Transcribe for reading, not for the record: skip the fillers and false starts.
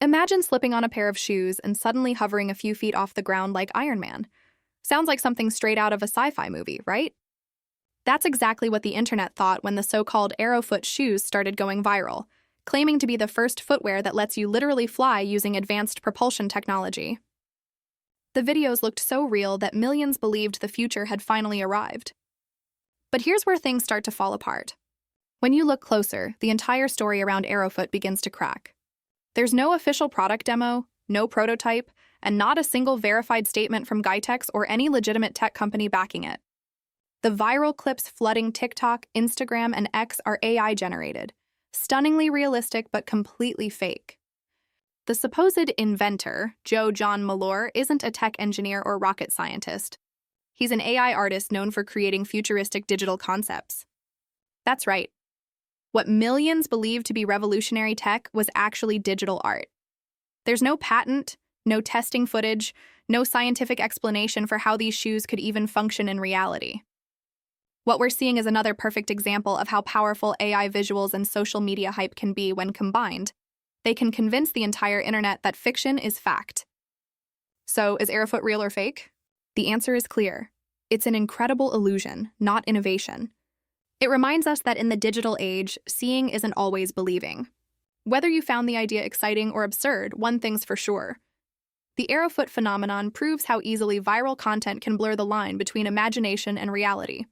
Imagine slipping on a pair of shoes and suddenly hovering a few feet off the ground like Iron Man. Sounds like something straight out of a sci-fi movie, right? That's exactly what the internet thought when the so-called Aerofoot shoes started going viral, claiming to be the first footwear that lets you literally fly using advanced propulsion technology. The videos looked so real that millions believed the future had finally arrived. But here's where things start to fall apart. When you look closer, the entire story around Aerofoot begins to crack. There's no official product demo, no prototype, and not a single verified statement from Gitex or any legitimate tech company backing it. The viral clips flooding TikTok, Instagram, and X are AI-generated, stunningly realistic but completely fake. The supposed inventor, Joe John Malore, isn't a tech engineer or rocket scientist. He's an AI artist known for creating futuristic digital concepts. That's right. What millions believe to be revolutionary tech was actually digital art. There's no patent, no testing footage, no scientific explanation for how these shoes could even function in reality. What we're seeing is another perfect example of how powerful AI visuals and social media hype can be when combined. They can convince the entire internet that fiction is fact. So, is Aerofoot real or fake? The answer is clear. It's an incredible illusion, not innovation. It reminds us that in the digital age, seeing isn't always believing. Whether you found the idea exciting or absurd, one thing's for sure. The Aerofoot phenomenon proves how easily viral content can blur the line between imagination and reality.